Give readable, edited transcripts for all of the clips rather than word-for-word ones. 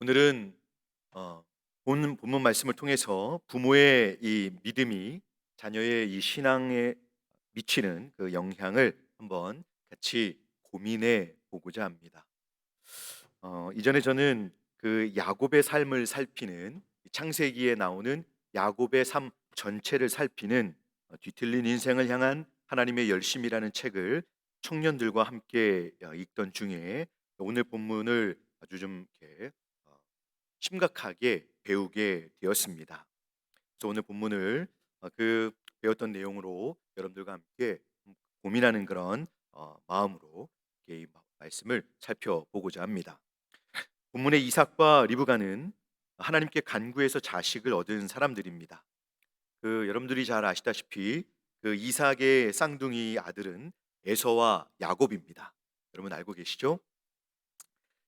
오늘은 본 본문 말씀을 통해서 부모의 이 믿음이 자녀의 이 신앙에 미치는 그 영향을 한번 같이 고민해 보고자 합니다. 이전에 저는 그 야곱의 삶을 살피는 창세기에 나오는 야곱의 삶 전체를 살피는 뒤틀린 인생을 향한 하나님의 열심이라는 책을 청년들과 함께 읽던 중에 오늘 본문을 아주 좀 이렇게 어, 심각하게 배우게 되었습니다. 그래서 오늘 본문을 그 배웠던 내용으로 여러분들과 함께 고민하는 그런 마음으로 이 말씀을 살펴보고자 합니다. 본문의 이삭과 리브가는 하나님께 간구해서 자식을 얻은 사람들입니다. 그 여러분들이 잘 아시다시피 그 이삭의 쌍둥이 아들은 에서와 야곱입니다. 여러분 알고 계시죠?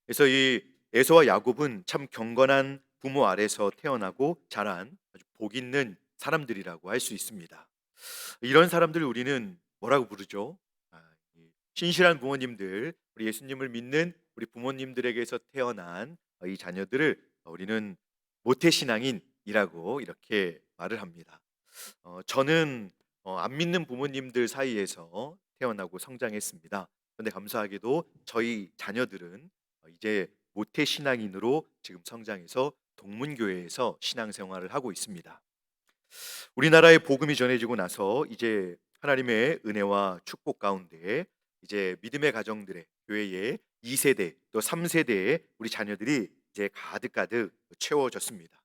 그래서 이 에서와 야곱은 참 경건한 부모 아래서 태어나고 자란 아주 복 있는 사람들이라고 할 수 있습니다. 이런 사람들 우리는 뭐라고 부르죠? 이 신실한 부모님들, 우리 예수님을 믿는 우리 부모님들에게서 태어난 이 자녀들을 우리는 모태신앙인이라고 이렇게 말을 합니다. 저는 안 믿는 부모님들 사이에서 태어나고 성장했습니다. 그런데 감사하게도 저희 자녀들은 이제 모태신앙인으로 지금 성장해서 동문교회에서 신앙생활을 하고 있습니다. 우리나라에 복음이 전해지고 나서 이제 하나님의 은혜와 축복 가운데 이제 믿음의 가정들의 교회의 2세대 또 3세대의 우리 자녀들이 이제 가득가득 채워졌습니다.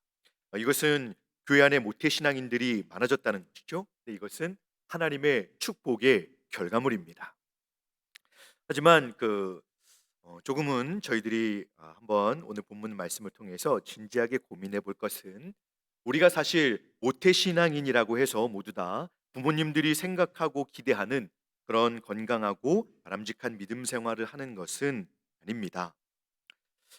이것은 교회 안에 모태신앙인들이 많아졌다는 것이죠. 근데 이것은 하나님의 축복의 결과물입니다. 하지만 조금은 저희들이 한번 오늘 본문 말씀을 통해서 진지하게 고민해 볼 것은 우리가 사실 모태신앙인이라고 해서 모두 다 부모님들이 생각하고 기대하는 그런 건강하고 바람직한 믿음 생활을 하는 것은 아닙니다.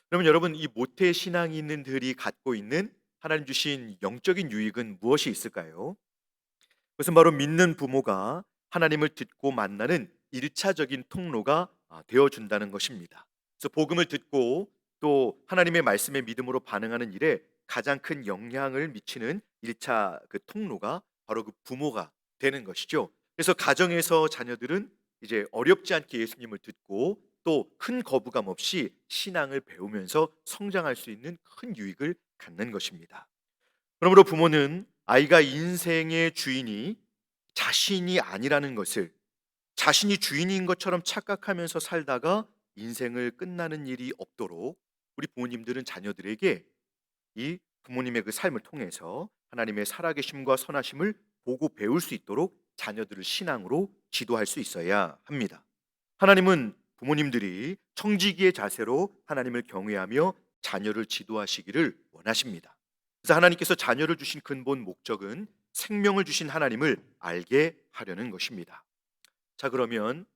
그러면 여러분 이 모태신앙인들이 갖고 있는 하나님 주신 영적인 유익은 무엇이 있을까요? 그것은 바로 믿는 부모가 하나님을 듣고 만나는 일차적인 통로가 되어 준다는 것입니다. 그래서 복음을 듣고 또 하나님의 말씀에 믿음으로 반응하는 일에 가장 큰 영향을 미치는 일차 그 통로가 바로 그 부모가 되는 것이죠. 그래서 가정에서 자녀들은 이제 어렵지 않게 예수님을 듣고 또 큰 거부감 없이 신앙을 배우면서 성장할 수 있는 큰 유익을 갖는 것입니다. 그러므로 부모는 아이가 인생의 주인이 자신이 아니라는 것을, 자신이 주인인 것처럼 착각하면서 살다가 인생을 끝나는 일이 없도록 우리 부모님들은 자녀들에게 이 부모님의 그 삶을 통해서 하나님의 살아계심과 선하심을 보고 배울 수 있도록 자녀들을 신앙으로 지도할 수 있어야 합니다. 하나님은 부모님들이 청지기의 자세로 하나님을 경외하며 자녀를 지도하시기를 원하십니다. 그래서 하나님께서 자녀를 주신 근본 목적은 생명을 주신 하나님을 알게 하려는 것입니다. 자, 그러면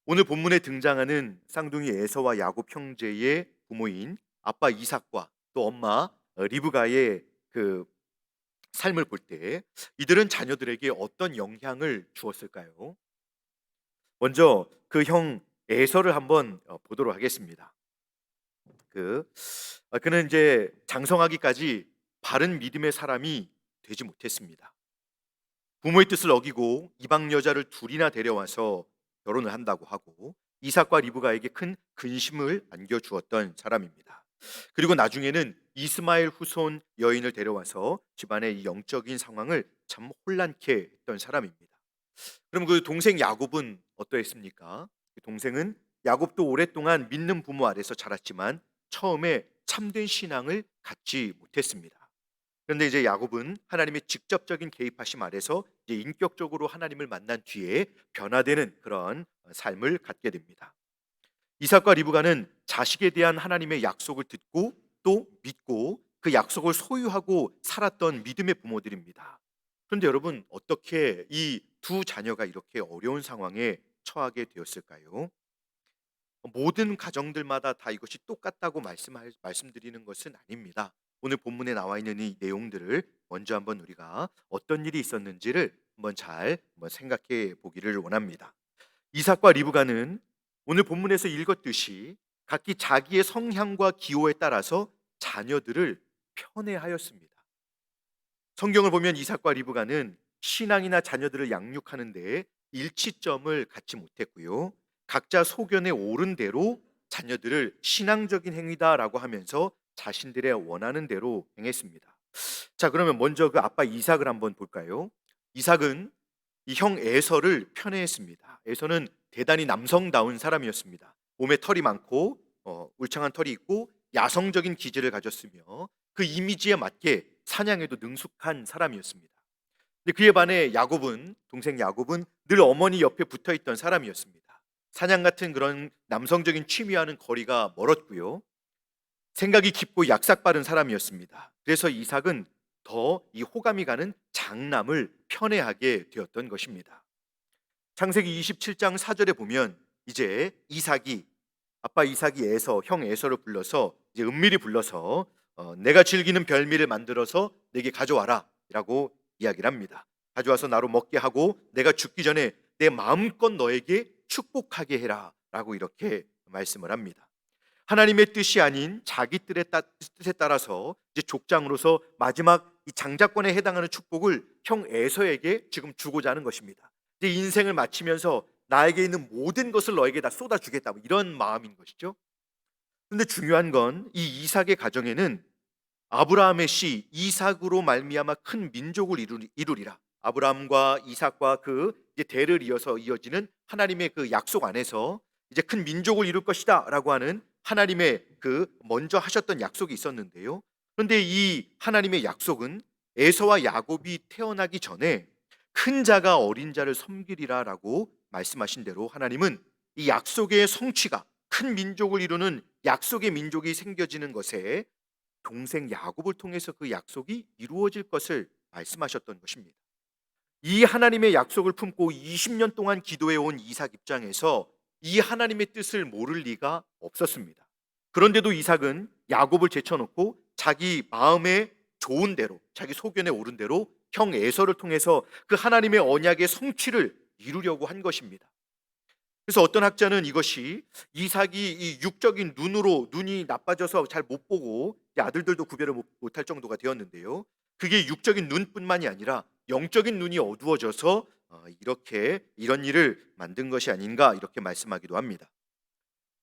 오늘 본문에 등장하는 쌍둥이 에서와 야곱 형제의 부모인 아빠 이삭과 또 엄마 리브가의 그 삶을 볼 때 이들은 자녀들에게 어떤 영향을 주었을까요? 먼저 그 형 에서를 한번 보도록 하겠습니다. 그는 이제 장성하기까지 바른 믿음의 사람이 되지 못했습니다. 부모의 뜻을 어기고 이방 여자를 둘이나 데려와서 결혼을 한다고 하고 이삭과 리브가에게 큰 근심을 안겨주었던 사람입니다. 그리고 나중에는 이스마엘 후손 여인을 데려와서 집안의 이 영적인 상황을 참 혼란케 했던 사람입니다. 그럼 그 동생 야곱은 어떠했습니까? 그 동생은 야곱도 오랫동안 믿는 부모 아래서 자랐지만 처음에 참된 신앙을 갖지 못했습니다. 그런데 이제 야곱은 하나님의 직접적인 개입하심 아래서 이제 인격적으로 하나님을 만난 뒤에 변화되는 그런 삶을 갖게 됩니다. 이삭과 리브가는 자식에 대한 하나님의 약속을 듣고 또 믿고 그 약속을 소유하고 살았던 믿음의 부모들입니다. 그런데 여러분 어떻게 이 두 자녀가 이렇게 어려운 상황에 처하게 되었을까요? 모든 가정들마다 다 이것이 똑같다고 말씀드리는 것은 아닙니다. 오늘 본문에 나와 있는 이 내용들을 먼저 한번 우리가 어떤 일이 있었는지를 한번 생각해 보기를 원합니다. 이삭과 리브가는 오늘 본문에서 읽었듯이 각기 자기의 성향과 기호에 따라서 자녀들을 편애하였습니다. 성경을 보면 이삭과 리브가는 신앙이나 자녀들을 양육하는 데 일치점을 갖지 못했고요. 각자 소견에 옳은 대로 자녀들을 신앙적인 행위다라고 하면서 자신들의 원하는 대로 행했습니다. 자, 그러면 먼저 그 아빠 이삭을 한번 볼까요? 이삭은 이 형 에서를 편애했습니다. 에서는 대단히 남성다운 사람이었습니다. 몸에 털이 많고 울창한 털이 있고 야성적인 기질을 가졌으며 그 이미지에 맞게 사냥에도 능숙한 사람이었습니다. 근데 그에 반해 야곱은, 동생 야곱은 늘 어머니 옆에 붙어 있던 사람이었습니다. 사냥 같은 그런 남성적인 취미와는 거리가 멀었고요. 생각이 깊고 약삭빠른 사람이었습니다. 그래서 이삭은 더 이 호감이 가는 장남을 편애하게 되었던 것입니다. 창세기 27장 4절에 보면 이제 아빠 이삭이 형 에서를 불러서 이제 은밀히 불러서 내가 즐기는 별미를 만들어서 내게 가져와라라고 이야기를 합니다. 가져와서 나로 먹게 하고 내가 죽기 전에 내 마음껏 너에게 축복하게 해라라고 이렇게 말씀을 합니다. 하나님의 뜻이 아닌 자기 뜻에 따라서 이제 족장으로서 마지막 이 장자권에 해당하는 축복을 형 에서에게 지금 주고자 하는 것입니다. 이제 인생을 마치면서 나에게 있는 모든 것을 너에게 다 쏟아주겠다, 뭐 이런 마음인 것이죠. 그런데 중요한 건 이 이삭의 가정에는 아브라함의 씨 이삭으로 말미암아 큰 민족을 이루리라. 아브라함과 이삭과 그 이제 대를 이어서 이어지는 하나님의 그 약속 안에서 이제 큰 민족을 이룰 것이다라고 하는 하나님의 그 먼저 하셨던 약속이 있었는데요. 그런데 이 하나님의 약속은 에서와 야곱이 태어나기 전에 큰 자가 어린 자를 섬기리라라고 말씀하신 대로 하나님은 이 약속의 성취가 큰 민족을 이루는 약속의 민족이 생겨지는 것에 동생 야곱을 통해서 그 약속이 이루어질 것을 말씀하셨던 것입니다. 이 하나님의 약속을 품고 20년 동안 기도해 온 이삭 입장에서 이 하나님의 뜻을 모를 리가 없었습니다. 그런데도 이삭은 야곱을 제쳐놓고 자기 마음에 좋은 대로, 자기 소견에 오른 대로 형 에서를 통해서 그 하나님의 언약의 성취를 이루려고 한 것입니다. 그래서 어떤 학자는 이것이 이삭이 이 육적인 눈이 나빠져서 잘 못 보고 아들들도 구별을 못할 정도가 되었는데요. 그게 육적인 눈뿐만이 아니라 영적인 눈이 어두워져서 이렇게 이런 일을 만든 것이 아닌가 이렇게 말씀하기도 합니다.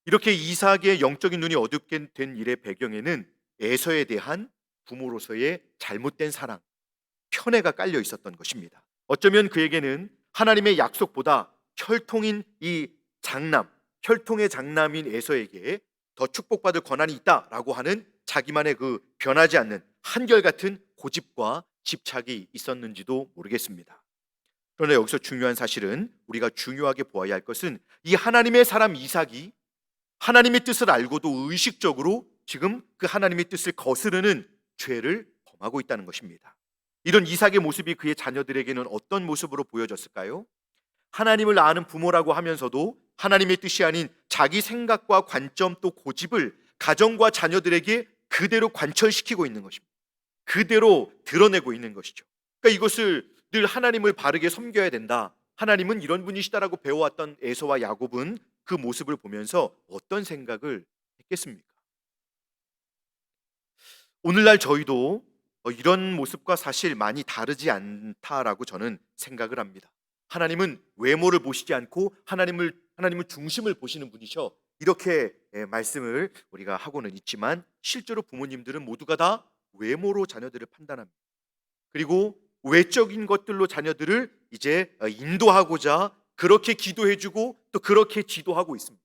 이렇게 이삭의 영적인 눈이 어둡게 된 일의 배경에는 에서에 대한 부모로서의 잘못된 사랑, 편애가 깔려 있었던 것입니다. 어쩌면 그에게는 하나님의 약속보다 혈통인 이 혈통의 장남인 에서에게 더 축복받을 권한이 있다라고 하는 자기만의 그 변하지 않는 한결같은 고집과 집착이 있었는지도 모르겠습니다. 그러나 여기서 중요한 사실은, 우리가 중요하게 보아야 할 것은 이 하나님의 사람 이삭이 하나님의 뜻을 알고도 의식적으로 지금 그 하나님의 뜻을 거스르는 죄를 범하고 있다는 것입니다. 이런 이삭의 모습이 그의 자녀들에게는 어떤 모습으로 보여졌을까요? 하나님을 아는 부모라고 하면서도 하나님의 뜻이 아닌 자기 생각과 관점 또 고집을 가정과 자녀들에게 그대로 관철시키고 있는 것입니다. 그대로 드러내고 있는 것이죠. 그러니까 이것을 늘 하나님을 바르게 섬겨야 된다, 하나님은 이런 분이시다라고 배워왔던 에서와 야곱은 그 모습을 보면서 어떤 생각을 했겠습니까? 오늘날 저희도 이런 모습과 사실 많이 다르지 않다라고 저는 생각을 합니다. 하나님은 외모를 보시지 않고 하나님을 중심을 보시는 분이셔, 이렇게 말씀을 우리가 하고는 있지만 실제로 부모님들은 모두가 다 외모로 자녀들을 판단합니다. 그리고 외적인 것들로 자녀들을 이제 인도하고자 그렇게 기도해주고 또 그렇게 지도하고 있습니다.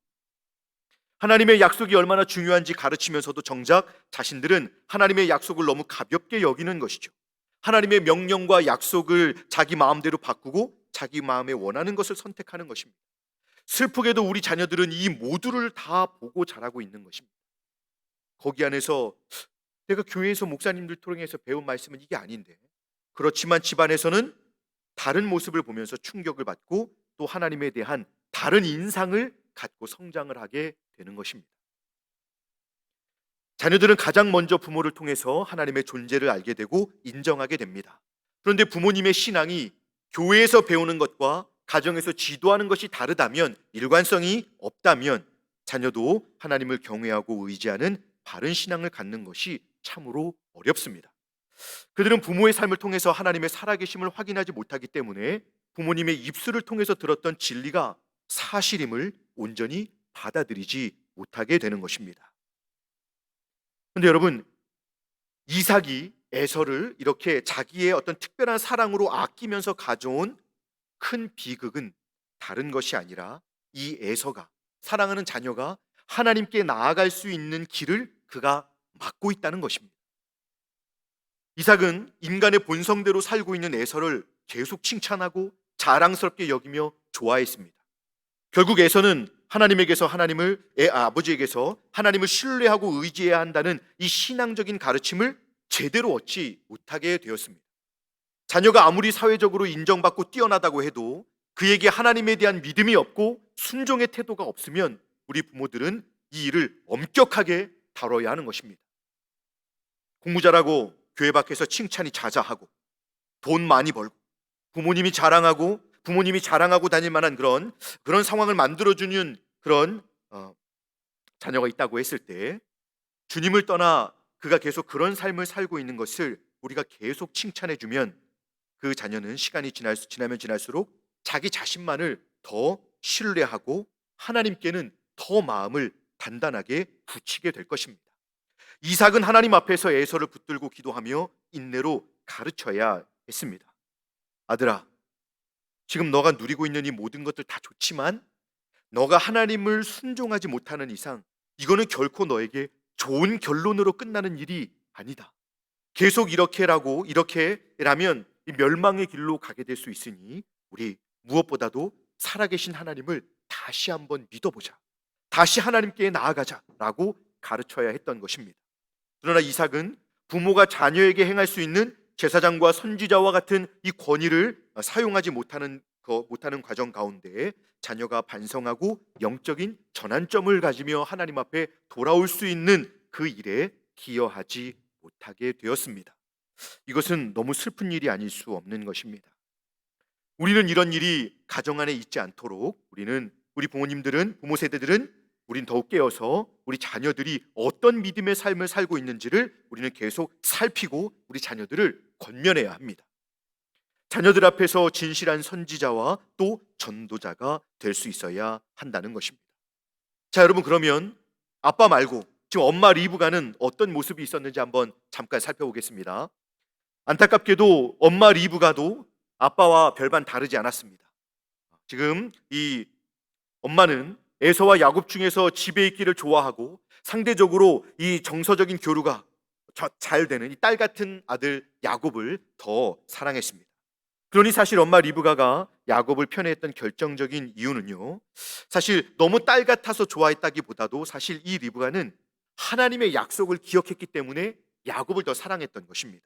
하나님의 약속이 얼마나 중요한지 가르치면서도 정작 자신들은 하나님의 약속을 너무 가볍게 여기는 것이죠. 하나님의 명령과 약속을 자기 마음대로 바꾸고 자기 마음에 원하는 것을 선택하는 것입니다. 슬프게도 우리 자녀들은 이 모두를 다 보고 자라고 있는 것입니다. 거기 안에서 내가 교회에서 목사님들 통해서 배운 말씀은 이게 아닌데, 그렇지만 집안에서는 다른 모습을 보면서 충격을 받고 또 하나님에 대한 다른 인상을 갖고 성장을 하게 되는 것입니다. 자녀들은 가장 먼저 부모를 통해서 하나님의 존재를 알게 되고 인정하게 됩니다. 그런데 부모님의 신앙이 교회에서 배우는 것과 가정에서 지도하는 것이 다르다면, 일관성이 없다면 자녀도 하나님을 경외하고 의지하는 바른 신앙을 갖는 것이 참으로 어렵습니다. 그들은 부모의 삶을 통해서 하나님의 살아계심을 확인하지 못하기 때문에 부모님의 입술을 통해서 들었던 진리가 사실임을 온전히 받아들이지 못하게 되는 것입니다. 그런데 여러분, 이삭이 에서를 이렇게 자기의 어떤 특별한 사랑으로 아끼면서 가져온 큰 비극은 다른 것이 아니라 이 에서가, 사랑하는 자녀가 하나님께 나아갈 수 있는 길을 그가 막고 있다는 것입니다. 이삭은 인간의 본성대로 살고 있는 에서를 계속 칭찬하고 자랑스럽게 여기며 좋아했습니다. 결국 에서는 아버지에게서 하나님을 신뢰하고 의지해야 한다는 이 신앙적인 가르침을 제대로 얻지 못하게 되었습니다. 자녀가 아무리 사회적으로 인정받고 뛰어나다고 해도 그에게 하나님에 대한 믿음이 없고 순종의 태도가 없으면 우리 부모들은 이 일을 엄격하게 다뤄야 하는 것입니다. 공부 잘하고 교회 밖에서 칭찬이 자자하고 돈 많이 벌고 부모님이 자랑하고 다닐 만한 그런 상황을 만들어주는 그런 자녀가 있다고 했을 때, 주님을 떠나 그가 계속 그런 삶을 살고 있는 것을 우리가 계속 칭찬해주면 그 자녀는 시간이 지나면 지날수록 자기 자신만을 더 신뢰하고 하나님께는 더 마음을 단단하게 붙이게 될 것입니다. 이삭은 하나님 앞에서 에서를 붙들고 기도하며 인내로 가르쳐야 했습니다. 아들아, 지금 너가 누리고 있는 이 모든 것들 다 좋지만 너가 하나님을 순종하지 못하는 이상 이거는 결코 너에게 좋은 결론으로 끝나는 일이 아니다. 계속 이렇게라면 이 멸망의 길로 가게 될 수 있으니 우리 무엇보다도 살아계신 하나님을 다시 한번 믿어보자. 다시 하나님께 나아가자라고 가르쳐야 했던 것입니다. 그러나 이삭은 부모가 자녀에게 행할 수 있는 제사장과 선지자와 같은 이 권위를 사용하지 못하는 과정 가운데 자녀가 반성하고 영적인 전환점을 가지며 하나님 앞에 돌아올 수 있는 그 일에 기여하지 못하게 되었습니다. 이것은 너무 슬픈 일이 아닐 수 없는 것입니다. 우리는 이런 일이 가정 안에 있지 않도록 우리 부모 세대들은 우린 더욱 깨어서 우리 자녀들이 어떤 믿음의 삶을 살고 있는지를 우리는 계속 살피고 우리 자녀들을 권면해야 합니다. 자녀들 앞에서 진실한 선지자와 또 전도자가 될 수 있어야 한다는 것입니다. 자, 여러분, 그러면 아빠 말고 지금 엄마 리브가는 어떤 모습이 있었는지 한번 잠깐 살펴보겠습니다. 안타깝게도 엄마 리브가도 아빠와 별반 다르지 않았습니다. 지금 이 엄마는 에서와 야곱 중에서 집에 있기를 좋아하고 상대적으로 이 정서적인 교류가 잘 되는 이 딸 같은 아들 야곱을 더 사랑했습니다. 그러니 사실 엄마 리브가가 야곱을 편애했던 결정적인 이유는요, 사실 너무 딸 같아서 좋아했다기보다도 사실 이 리브가는 하나님의 약속을 기억했기 때문에 야곱을 더 사랑했던 것입니다.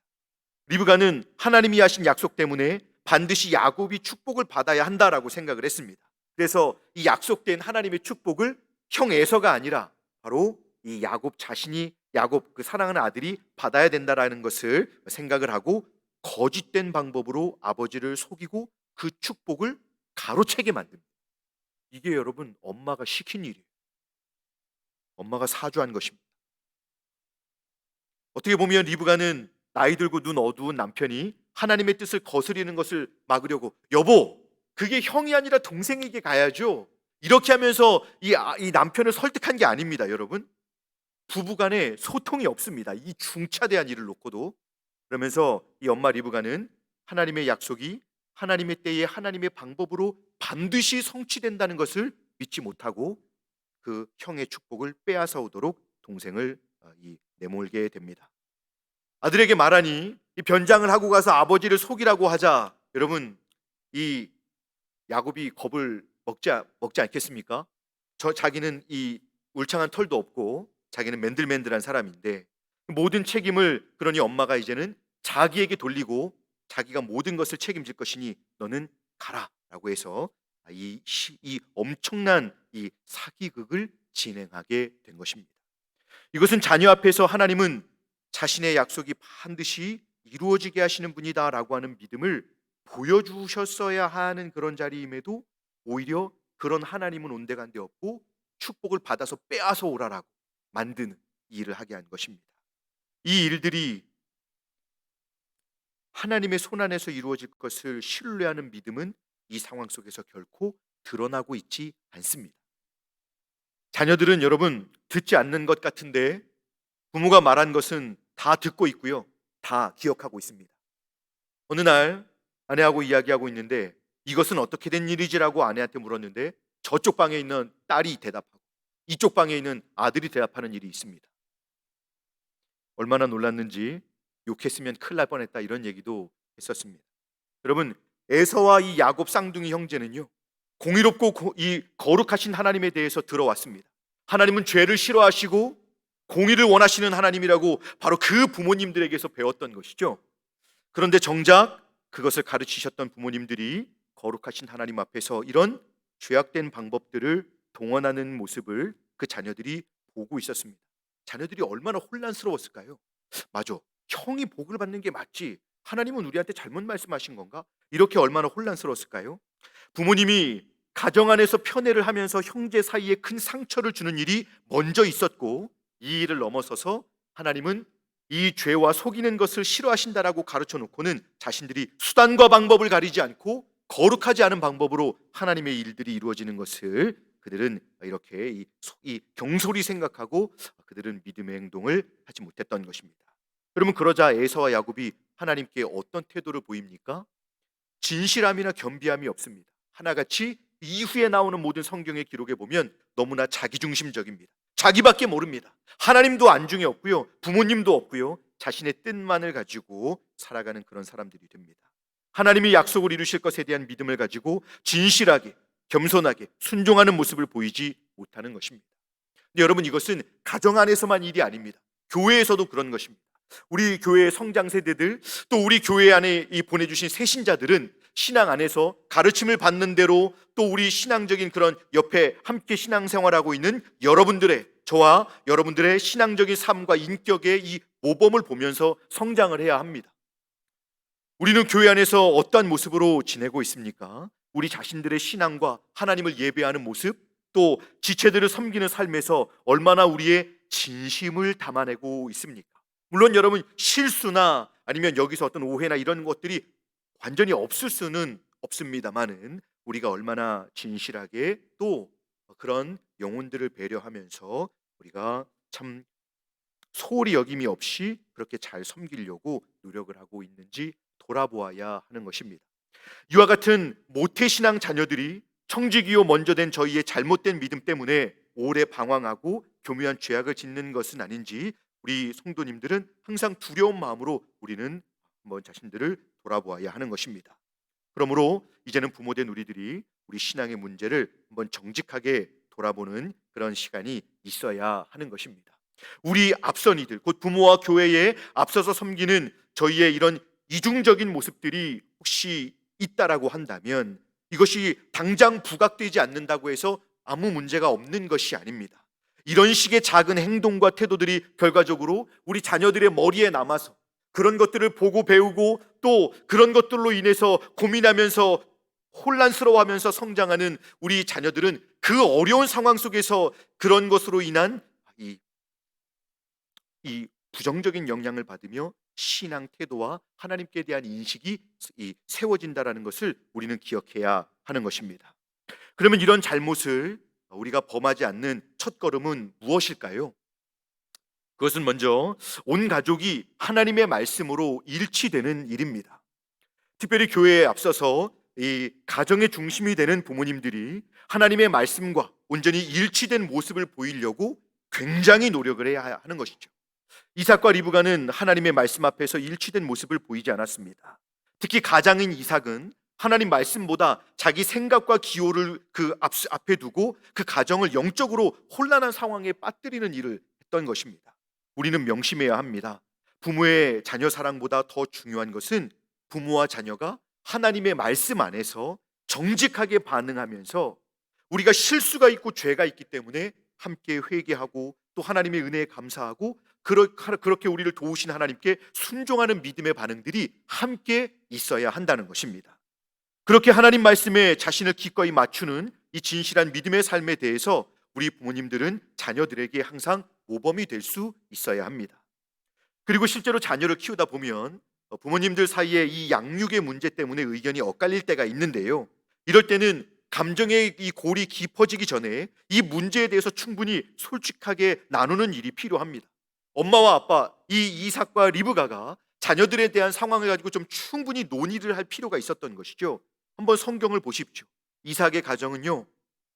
리브가는 하나님이 하신 약속 때문에 반드시 야곱이 축복을 받아야 한다라고 생각을 했습니다. 그래서 이 약속된 하나님의 축복을 형 에서가 아니라 바로 이 야곱 자신이, 야곱 그 사랑하는 아들이 받아야 된다라는 것을 생각을 하고 거짓된 방법으로 아버지를 속이고 그 축복을 가로채게 만듭니다. 이게 여러분 엄마가 시킨 일이에요. 엄마가 사주한 것입니다. 어떻게 보면 리브가는 나이 들고 눈 어두운 남편이 하나님의 뜻을 거스리는 것을 막으려고, 여보, 그게 형이 아니라 동생에게 가야죠, 이렇게 하면서 이 남편을 설득한 게 아닙니다. 여러분, 부부간에 소통이 없습니다. 이 중차대한 일을 놓고도. 그러면서 이 엄마 리브가는 하나님의 약속이 하나님의 때에 하나님의 방법으로 반드시 성취된다는 것을 믿지 못하고 그 형의 축복을 빼앗아 오도록 동생을 내몰게 됩니다. 아들에게 말하니 이 변장을 하고 가서 아버지를 속이라고 하자, 여러분, 이 야곱이 겁을 먹지 않겠습니까? 자기는 이 울창한 털도 없고 자기는 맨들맨들한 사람인데 모든 책임을, 그러니 엄마가 이제는 자기에게 돌리고 자기가 모든 것을 책임질 것이니 너는 가라라고 해서 이 엄청난 이 사기극을 진행하게 된 것입니다. 이것은 자녀 앞에서 하나님은 자신의 약속이 반드시 이루어지게 하시는 분이다라고 하는 믿음을 보여주셨어야 하는 그런 자리임에도 오히려 그런 하나님은 온데간데 없고 축복을 받아서 빼앗아 오라라고 만드는 이 일을 하게 한 것입니다. 이 일들이 하나님의 손안에서 이루어질 것을 신뢰하는 믿음은 이 상황 속에서 결코 드러나고 있지 않습니다. 자녀들은 여러분 듣지 않는 것 같은데 부모가 말한 것은 다 듣고 있고요. 다 기억하고 있습니다. 어느 날 아내하고 이야기하고 있는데 이것은 어떻게 된 일이지라고 아내한테 물었는데 저쪽 방에 있는 딸이 대답하고 이쪽 방에 있는 아들이 대답하는 일이 있습니다. 얼마나 놀랐는지 욕했으면 큰일 날 뻔했다 이런 얘기도 했었습니다. 여러분 에서와 이 야곱 쌍둥이 형제는요 공의롭고 이 거룩하신 하나님에 대해서 들어왔습니다. 하나님은 죄를 싫어하시고 공의를 원하시는 하나님이라고 바로 그 부모님들에게서 배웠던 것이죠. 그런데 정작 그것을 가르치셨던 부모님들이 거룩하신 하나님 앞에서 이런 죄악된 방법들을 동원하는 모습을 그 자녀들이 보고 있었습니다. 자녀들이 얼마나 혼란스러웠을까요? 맞아. 형이 복을 받는 게 맞지. 하나님은 우리한테 잘못 말씀하신 건가? 이렇게 얼마나 혼란스러웠을까요? 부모님이 가정 안에서 편애를 하면서 형제 사이에 큰 상처를 주는 일이 먼저 있었고 이 일을 넘어서서 하나님은 이 죄와 속이는 것을 싫어하신다라고 가르쳐 놓고는 자신들이 수단과 방법을 가리지 않고 거룩하지 않은 방법으로 하나님의 일들이 이루어지는 것을 그들은 이렇게 이 경솔히 생각하고 그들은 믿음의 행동을 하지 못했던 것입니다. 여러분 그러자 에서와 야곱이 하나님께 어떤 태도를 보입니까? 진실함이나 겸비함이 없습니다. 하나같이 이후에 나오는 모든 성경의 기록에 보면 너무나 자기중심적입니다. 자기밖에 모릅니다. 하나님도 안중에 없고요. 부모님도 없고요. 자신의 뜻만을 가지고 살아가는 그런 사람들이 됩니다. 하나님이 약속을 이루실 것에 대한 믿음을 가지고 진실하게 겸손하게 순종하는 모습을 보이지 못하는 것입니다. 근데 여러분 이것은 가정 안에서만 일이 아닙니다. 교회에서도 그런 것입니다. 우리 교회의 성장 세대들 또 우리 교회 안에 이 보내주신 새신자들은 신앙 안에서 가르침을 받는 대로 또 우리 신앙적인 그런 옆에 함께 신앙생활하고 있는 여러분들의 저와 여러분들의 신앙적인 삶과 인격의 이 모범을 보면서 성장을 해야 합니다. 우리는 교회 안에서 어떠한 모습으로 지내고 있습니까? 우리 자신들의 신앙과 하나님을 예배하는 모습 또 지체들을 섬기는 삶에서 얼마나 우리의 진심을 담아내고 있습니까? 물론 여러분 실수나 아니면 여기서 어떤 오해나 이런 것들이 완전히 없을 수는 없습니다만은 우리가 얼마나 진실하게 또 그런 영혼들을 배려하면서 우리가 참 소홀히 여김이 없이 그렇게 잘 섬기려고 노력을 하고 있는지 돌아보아야 하는 것입니다. 이와 같은 모태신앙 자녀들이 청지기요 먼저 된 저희의 잘못된 믿음 때문에 오래 방황하고 교묘한 죄악을 짓는 것은 아닌지 우리 성도님들은 항상 두려운 마음으로 우리는 한번 자신들을 돌아보아야 하는 것입니다. 그러므로 이제는 부모된 우리들이 우리 신앙의 문제를 한번 정직하게 돌아보는 그런 시간이 있어야 하는 것입니다. 우리 앞선 이들 곧 부모와 교회에 앞서서 섬기는 저희의 이런 이중적인 모습들이 혹시 있다라고 한다면 이것이 당장 부각되지 않는다고 해서 아무 문제가 없는 것이 아닙니다. 이런 식의 작은 행동과 태도들이 결과적으로 우리 자녀들의 머리에 남아서 그런 것들을 보고 배우고 또 그런 것들로 인해서 고민하면서 혼란스러워하면서 성장하는 우리 자녀들은 그 어려운 상황 속에서 그런 것으로 인한 이 부정적인 영향을 받으며 신앙 태도와 하나님께 대한 인식이 세워진다라는 것을 우리는 기억해야 하는 것입니다. 그러면 이런 잘못을 우리가 범하지 않는 첫걸음은 무엇일까요? 그것은 먼저 온 가족이 하나님의 말씀으로 일치되는 일입니다. 특별히 교회에 앞서서 이 가정의 중심이 되는 부모님들이 하나님의 말씀과 온전히 일치된 모습을 보이려고 굉장히 노력을 해야 하는 것이죠. 이삭과 리브가는 하나님의 말씀 앞에서 일치된 모습을 보이지 않았습니다. 특히 가장인 이삭은 하나님 말씀보다 자기 생각과 기호를 그 앞에 두고 그 가정을 영적으로 혼란한 상황에 빠뜨리는 일을 했던 것입니다. 우리는 명심해야 합니다. 부모의 자녀 사랑보다 더 중요한 것은 부모와 자녀가 하나님의 말씀 안에서 정직하게 반응하면서 우리가 실수가 있고 죄가 있기 때문에 함께 회개하고 또 하나님의 은혜에 감사하고 그렇게 우리를 도우신 하나님께 순종하는 믿음의 반응들이 함께 있어야 한다는 것입니다. 그렇게 하나님 말씀에 자신을 기꺼이 맞추는 이 진실한 믿음의 삶에 대해서 우리 부모님들은 자녀들에게 항상 모범이 될 수 있어야 합니다. 그리고 실제로 자녀를 키우다 보면 부모님들 사이에 이 양육의 문제 때문에 의견이 엇갈릴 때가 있는데요. 이럴 때는 감정의 이 골이 깊어지기 전에 이 문제에 대해서 충분히 솔직하게 나누는 일이 필요합니다. 엄마와 아빠, 이 이삭과 리브가가 자녀들에 대한 상황을 가지고 좀 충분히 논의를 할 필요가 있었던 것이죠. 한번 성경을 보십시오. 이삭의 가정은요,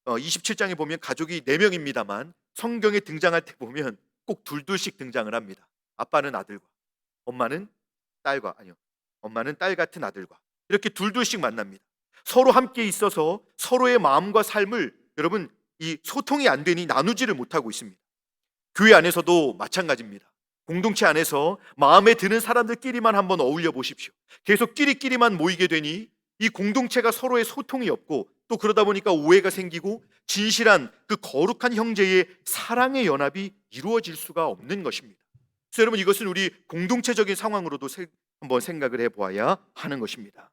27장에 보면 가족이 4명입니다만 성경에 등장할 때 보면 꼭 둘둘씩 등장을 합니다. 아빠는 아들과, 엄마는 딸과, 아니요, 엄마는 딸 같은 아들과 이렇게 둘둘씩 만납니다. 서로 함께 있어서 서로의 마음과 삶을, 여러분, 이 소통이 안 되니 나누지를 못하고 있습니다. 교회 안에서도 마찬가지입니다. 공동체 안에서 마음에 드는 사람들끼리만 한번 어울려 보십시오. 계속 끼리끼리만 모이게 되니 이 공동체가 서로의 소통이 없고, 또 그러다 보니까 오해가 생기고 진실한 그 거룩한 형제의 사랑의 연합이 이루어질 수가 없는 것입니다. 그래서 여러분, 이것은 우리 공동체적인 상황으로도 한번 생각을 해보아야 하는 것입니다.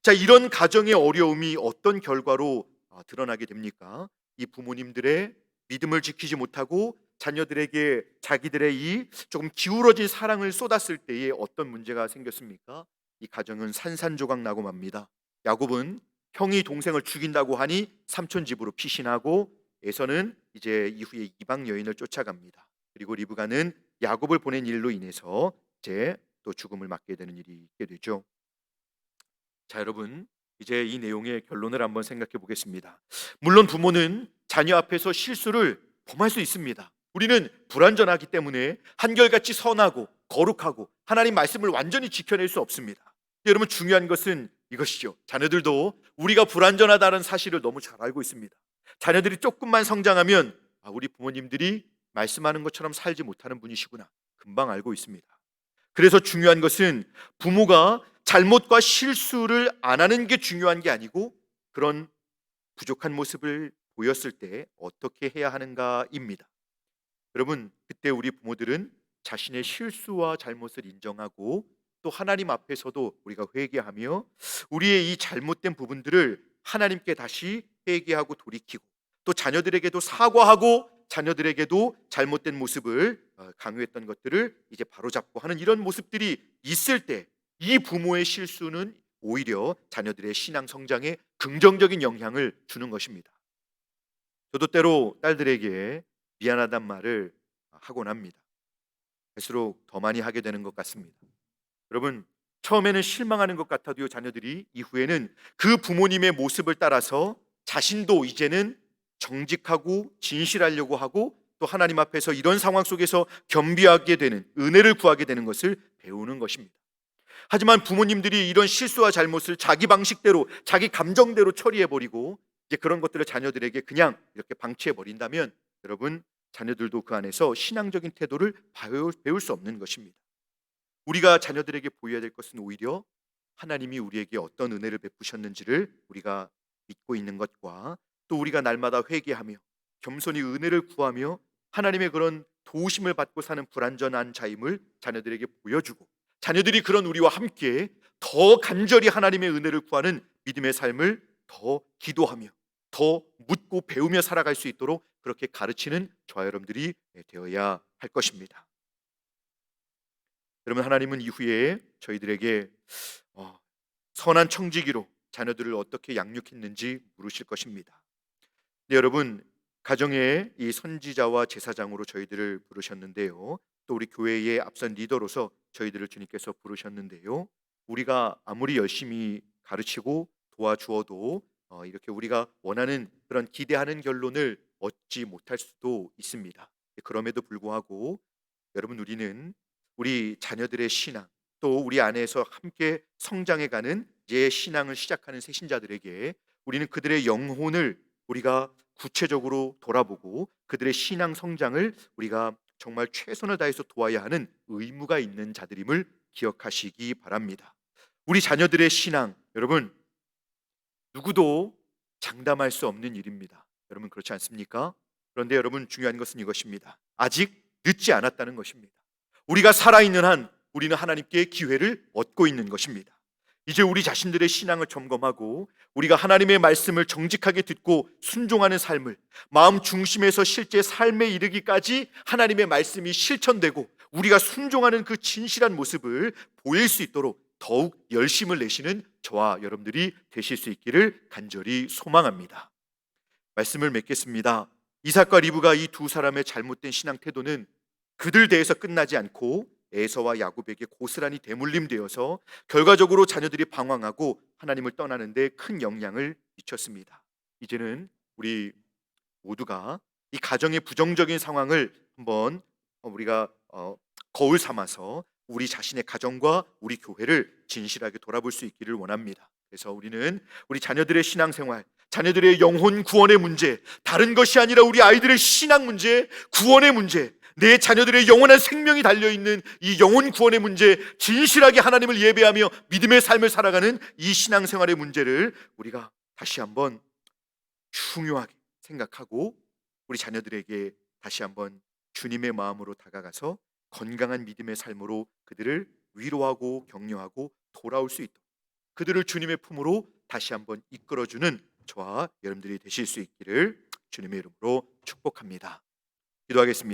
자, 이런 가정의 어려움이 어떤 결과로 드러나게 됩니까? 이 부모님들의 믿음을 지키지 못하고 자녀들에게 자기들의 이 조금 기울어진 사랑을 쏟았을 때에 어떤 문제가 생겼습니까? 이 가정은 산산조각 나고 맙니다. 야곱은 형이 동생을 죽인다고 하니 삼촌 집으로 피신하고, 에서는 이제 이후에 이방 여인을 쫓아갑니다. 그리고 리브가는 야곱을 보낸 일로 인해서 이제 또 죽음을 맞게 되는 일이 있게 되죠. 자, 여러분, 이제 이 내용의 결론을 한번 생각해 보겠습니다. 물론 부모는 자녀 앞에서 실수를 범할 수 있습니다. 우리는 불완전하기 때문에 한결같이 선하고 거룩하고 하나님 말씀을 완전히 지켜낼 수 없습니다. 여러분, 중요한 것은 이것이죠. 자녀들도 우리가 불완전하다는 사실을 너무 잘 알고 있습니다. 자녀들이 조금만 성장하면 우리 부모님들이 말씀하는 것처럼 살지 못하는 분이시구나, 금방 알고 있습니다. 그래서 중요한 것은 부모가 잘못과 실수를 안 하는 게 중요한 게 아니고, 그런 부족한 모습을 보였을 때 어떻게 해야 하는가입니다. 여러분, 그때 우리 부모들은 자신의 실수와 잘못을 인정하고, 또 하나님 앞에서도 우리가 회개하며 우리의 이 잘못된 부분들을 하나님께 다시 회개하고 돌이키고, 또 자녀들에게도 사과하고 자녀들에게도 잘못된 모습을, 강요했던 것들을 이제 바로잡고 하는 이런 모습들이 있을 때 이 부모의 실수는 오히려 자녀들의 신앙 성장에 긍정적인 영향을 주는 것입니다. 저도 때로 딸들에게 미안하단 말을 하곤 합니다. 할수록 더 많이 하게 되는 것 같습니다. 여러분, 처음에는 실망하는 것 같아도요, 자녀들이 이후에는 그 부모님의 모습을 따라서 자신도 이제는 정직하고 진실하려고 하고, 또 하나님 앞에서 이런 상황 속에서 겸비하게 되는, 은혜를 구하게 되는 것을 배우는 것입니다. 하지만 부모님들이 이런 실수와 잘못을 자기 방식대로, 자기 감정대로 처리해버리고 이제 그런 것들을 자녀들에게 그냥 이렇게 방치해버린다면, 여러분, 자녀들도 그 안에서 신앙적인 태도를 배울 수 없는 것입니다. 우리가 자녀들에게 보여야 될 것은 오히려 하나님이 우리에게 어떤 은혜를 베푸셨는지를 우리가 믿고 있는 것과, 또 우리가 날마다 회개하며 겸손히 은혜를 구하며 하나님의 그런 도우심을 받고 사는 불완전한 자임을 자녀들에게 보여주고, 자녀들이 그런 우리와 함께 더 간절히 하나님의 은혜를 구하는 믿음의 삶을 더 기도하며 더 묻고 배우며 살아갈 수 있도록 그렇게 가르치는 저와 여러분들이 되어야 할 것입니다. 여러분, 하나님은 이후에 저희들에게 선한 청지기로 자녀들을 어떻게 양육했는지 물으실 것입니다. 네, 여러분, 가정의 이 선지자와 제사장으로 저희들을 부르셨는데요, 또 우리 교회의 앞선 리더로서 저희들을 주님께서 부르셨는데요, 우리가 아무리 열심히 가르치고 도와주어도 이렇게 우리가 원하는 그런 기대하는 결론을 얻지 못할 수도 있습니다. 그럼에도 불구하고 여러분, 우리는 우리 자녀들의 신앙, 또 우리 안에서 함께 성장해가는 이제 신앙을 시작하는 새신자들에게 우리는 그들의 영혼을 우리가 구체적으로 돌아보고 그들의 신앙 성장을 우리가 정말 최선을 다해서 도와야 하는 의무가 있는 자들임을 기억하시기 바랍니다. 우리 자녀들의 신앙, 여러분, 누구도 장담할 수 없는 일입니다. 여러분, 그렇지 않습니까? 그런데 여러분, 중요한 것은 이것입니다. 아직 늦지 않았다는 것입니다. 우리가 살아있는 한 우리는 하나님께 기회를 얻고 있는 것입니다. 이제 우리 자신들의 신앙을 점검하고 우리가 하나님의 말씀을 정직하게 듣고 순종하는 삶을 마음 중심에서 실제 삶에 이르기까지 하나님의 말씀이 실천되고 우리가 순종하는 그 진실한 모습을 보일 수 있도록 더욱 열심을 내시는 저와 여러분들이 되실 수 있기를 간절히 소망합니다. 말씀을 맺겠습니다. 이삭과 리브가 이 두 사람의 잘못된 신앙 태도는 그들 대해서 끝나지 않고 에서와 야곱에게 고스란히 대물림되어서 결과적으로 자녀들이 방황하고 하나님을 떠나는 데 큰 영향을 미쳤습니다. 이제는 우리 모두가 이 가정의 부정적인 상황을 한번 우리가 거울 삼아서 우리 자신의 가정과 우리 교회를 진실하게 돌아볼 수 있기를 원합니다. 그래서 우리는 우리 자녀들의 신앙생활, 자녀들의 영혼 구원의 문제, 다른 것이 아니라 우리 아이들의 신앙 문제, 구원의 문제, 내 자녀들의 영원한 생명이 달려있는 이 영혼 구원의 문제, 진실하게 하나님을 예배하며 믿음의 삶을 살아가는 이 신앙생활의 문제를 우리가 다시 한번 중요하게 생각하고 우리 자녀들에게 다시 한번 주님의 마음으로 다가가서 건강한 믿음의 삶으로 그들을 위로하고 격려하고 돌아올 수 있도록 그들을 주님의 품으로 다시 한번 이끌어주는 저와 여러분들이 되실 수 있기를 주님의 이름으로 축복합니다. 기도하겠습니다.